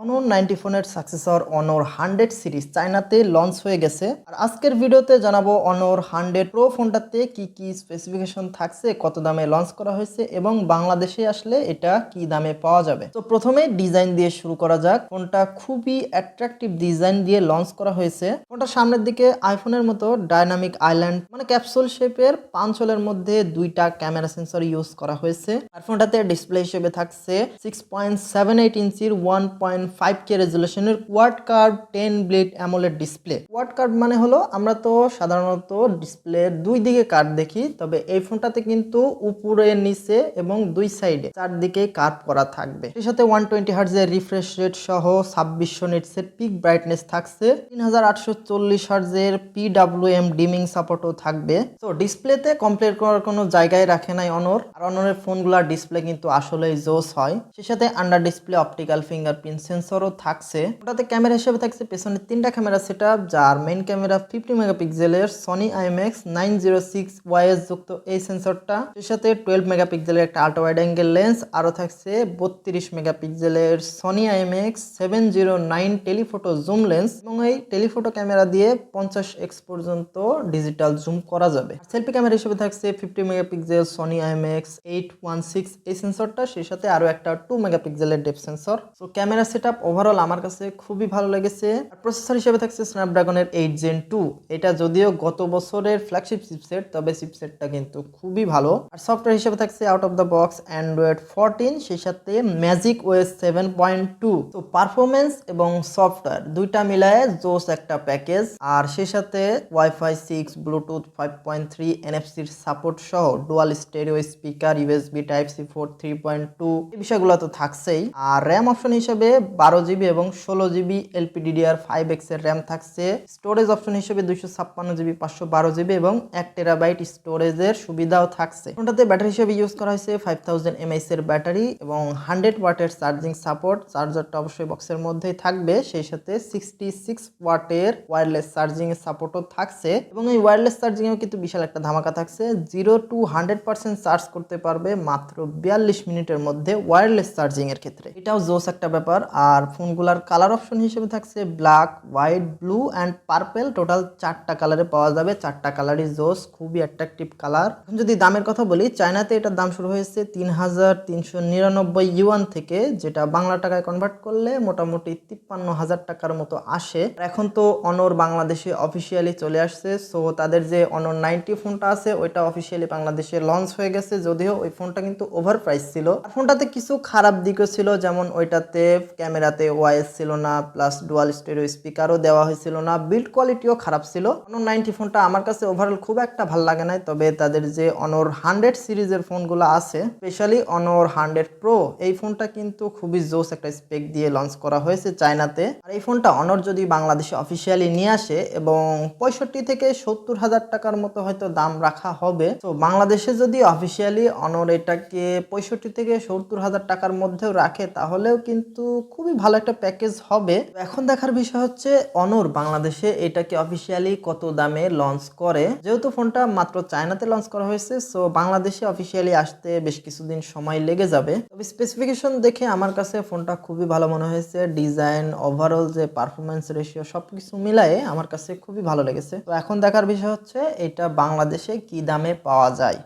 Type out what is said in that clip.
অনর 90 ফোনের সাকসেসর অনর 100 সিরিজ চায়নাতে লঞ্চ হয়ে গেছে। আর আজকের ভিডিওতে জানাবো অনর 100 প্রো ফোনটাতে কি কি স্পেসিফিকেশন থাকছে, কত দামে লঞ্চ করা হয়েছে এবং বাংলাদেশে আসলে এটা কি দামে পাওয়া যাবে। তো প্রথমে ডিজাইন দিয়ে শুরু করা যাক। ফোনটা খুবই অ্যাট্রাকটিভ ডিজাইন দিয়ে লঞ্চ করা হয়েছে। ফোনটা সামনের দিকে আইফোনের মতো ডাইনামিক আইল্যান্ড মানে ক্যাপসুল শেপের পাঁচলের মধ্যে দুইটা ক্যামেরা সেন্সর ইউজ করা হয়েছে। আর ফোনটাতে ডিসপ্লে হিসেবে থাকছে 6.78 ইঞ্চির 1.5K রেজুলেশনের quad curve 10 blade AMOLED display. Quad curve মানে হলো আমরা তো সাধারণত ডিসপ্লের দুই দিকে কার্ভ দেখি, তবে এই ফোনটাতে কিন্তু উপরে নিচে এবং দুই সাইডে চারদিকে কার্ভ করা থাকবে। এর সাথে 120 হার্টজের রিফ্রেশ রেট সহ 2600 নিটসের পিক ব্রাইটনেস থাকছে। 3840 হার্টজের PWM ডিমিং সাপোর্টও থাকবে। তো ডিসপ্লেতে কমপ্লিট করার কোনো জায়গায় রাখে নাই অনর। আর অনরের ফোনগুলোর ডিসপ্লে কিন্তু আসলেই জোস হয়। সেই সাথে আন্ডার ডিসপ্লে অপটিক্যাল ফিঙ্গারপ্রিন্ট সেন্সরও থাকছে। ওটাতে ক্যামেরা হিসেবে থাকছে পেছনে তিনটা ক্যামেরা সেটআপ, যার মেইন ক্যামেরা 50 মেগাপিক্সেলের সনি IMX 906YS যুক্ত এই সেন্সরটা। সেই সাথে 12 মেগাপিক্সেলের একটা আল্ট্রা ওয়াইড অ্যাঙ্গেল লেন্স, আরও থাকছে 32 মেগাপিক্সেলের Sony IMX 709 telephoto zoom lens এবং এই টেলিফোটো ক্যামেরা দিয়ে 50x পর্যন্ত ডিজিটাল জুম করা যাবে। সেলফি ক্যামেরা হিসেবে থাকছে 50 মেগাপিক্সেল সনি IMX 816 এই সেন্সরটা, সেই সাথে আরো একটা 2 মেগাপিক্সেলের depth sensor. So camera setup overall আমার কাছে খুবই ভালো লেগেছে। আর প্রসেসর হিসেবে থাকছে স্ন্যাপড্রাগনের 8 Gen 2। এটা যদিও গত বছরের ফ্ল্যাগশিপ চিপসেট, তবে চিপসেটটা কিন্তু খুবই ভালো। আর সফটওয়্যার হিসেবে থাকছে out of the box Android 14, সেই সাথে ম্যাজিক ওএস 7.2। তো পারফরমেন্স এবং সফটওয়্যার দুইটা মিলায়ে জোস একটা প্যাকেজ। আর সেই সাথে ওয়াইফাই 6, ব্লুটুথ 5.3, এনএফসির সাপোর্ট সহ dual stereo speaker, USB type C port 3.2 এই বিষয়গুলো তো থাকছেই। আর র্যাম অপশন হিসেবে 12GB এবং 16GB LPDDR5X এর র্যাম থাকছে। স্টোরেজ অপশন হিসেবে 256GB 512GB এবং 1TB স্টোরেজের সুবিধাও থাকছে। ফোনটাতে ব্যাটারি হিসেবে ইউজ করা হয়েছে 5000 mAh এর ব্যাটারি এবং 100 ওয়াটের চার্জিং সাপোর্ট। চার্জারটা অবশ্যই বক্সের মধ্যেই থাকবে। সেই সাথে 66 ওয়াটের ওয়্যারলেস চার্জিং এর সাপোর্টও থাকছে এবং এই ওয়্যারলেস চার্জিং এও কিন্তু বিশাল একটা ধামাকা থাকছে। 0 to 100% চার্জ করতে পারবে মাত্র 42 মিনিটের মধ্যে ওয়্যারলেস চার্জিং এর ক্ষেত্রে। এটাও জোস একটা ব্যাপার। আর ফোনগুলার কালার অপশন হিসেবে থাকছে black, white, blue and purple. Total 4টা কালারে পাওয়া যাবে। 4টা কালারই জোস, খুবই অ্যাট্রাকটিভ কালার। যদি দামের কথা বলি, চায়নাতে এটার দাম শুরু হয়েছে 3399 ইউয়ান থেকে, যেটা বাংলা টাকায় কনভার্ট করলে মোটামুটি 53,000 টাকার মতো আসে। এখন তো অনর বাংলাদেশে অফিসিয়ালি চলে আসছে। সো তাদের যে অনর 90 ফোনটা আছে ওইটা অফিসিয়ালি বাংলাদেশে লঞ্চ হয়ে গেছে, যদিও ওই ফোনটা কিন্তু ওভার প্রাইস ছিল। আর ফোনটাতে কিছু খারাপ দিকও ছিল, যেমন ওইটাতে ক্যামেরাতে ওয়াইএস ছিল না, প্লাস ডুয়াল স্টেরিও স্পিকারও দেওয়া হয়েছিল না, বিল্ড কোয়ালিটিও খারাপ ছিল। অনর 90 ফোনটা আমার কাছে ওভারঅল খুব একটা ভালো লাগে নাই। তবে তাদের যে অনর 100 সিরিজের ফোনগুলো আছে, স্পেশালি অনর 100 প্রো, এই ফোনটা কিন্তু খুবই জোস একটা স্পেক দিয়ে লঞ্চ করা হয়েছে চায়নাতে। আর এই ফোনটা অনর যদি বাংলাদেশে অফিসিয়ালি নিয়ে আসে এবং 65 থেকে 70,000 টাকার মতো হয়তো দাম রাখা হবে। তো বাংলাদেশে যদি অফিসিয়ালি অনর এটাকে 65 থেকে 70,000 টাকার মধ্যেও রাখে, তাহলেও কিন্তু খুবই ভালো একটা প্যাকেজ হবে। এখন দেখার বিষয় হচ্ছে অনর বাংলাদেশে এটাকে অফিসিয়ালি কত দামে লঞ্চ করে। যেহেতু ফোনটা মাত্র চায়নাতে লঞ্চ করা হয়েছে, সো বাংলাদেশে অফিসিয়ালি আসতে বেশ কিছুদিন সময় লেগে যাবে। তবে স্পেসিফিকেশন দেখে আমার কাছে ফোনটা খুবই ভালো মনে হয়েছে। ডিজাইন, ওভারঅল যে পারফরমেন্স রেশিও সবকিছু মিলায়ে আমার কাছে খুবই ভালো লেগেছে। তো এখন দেখার বিষয় হচ্ছে এটা বাংলাদেশে কি দামে পাওয়া যায়।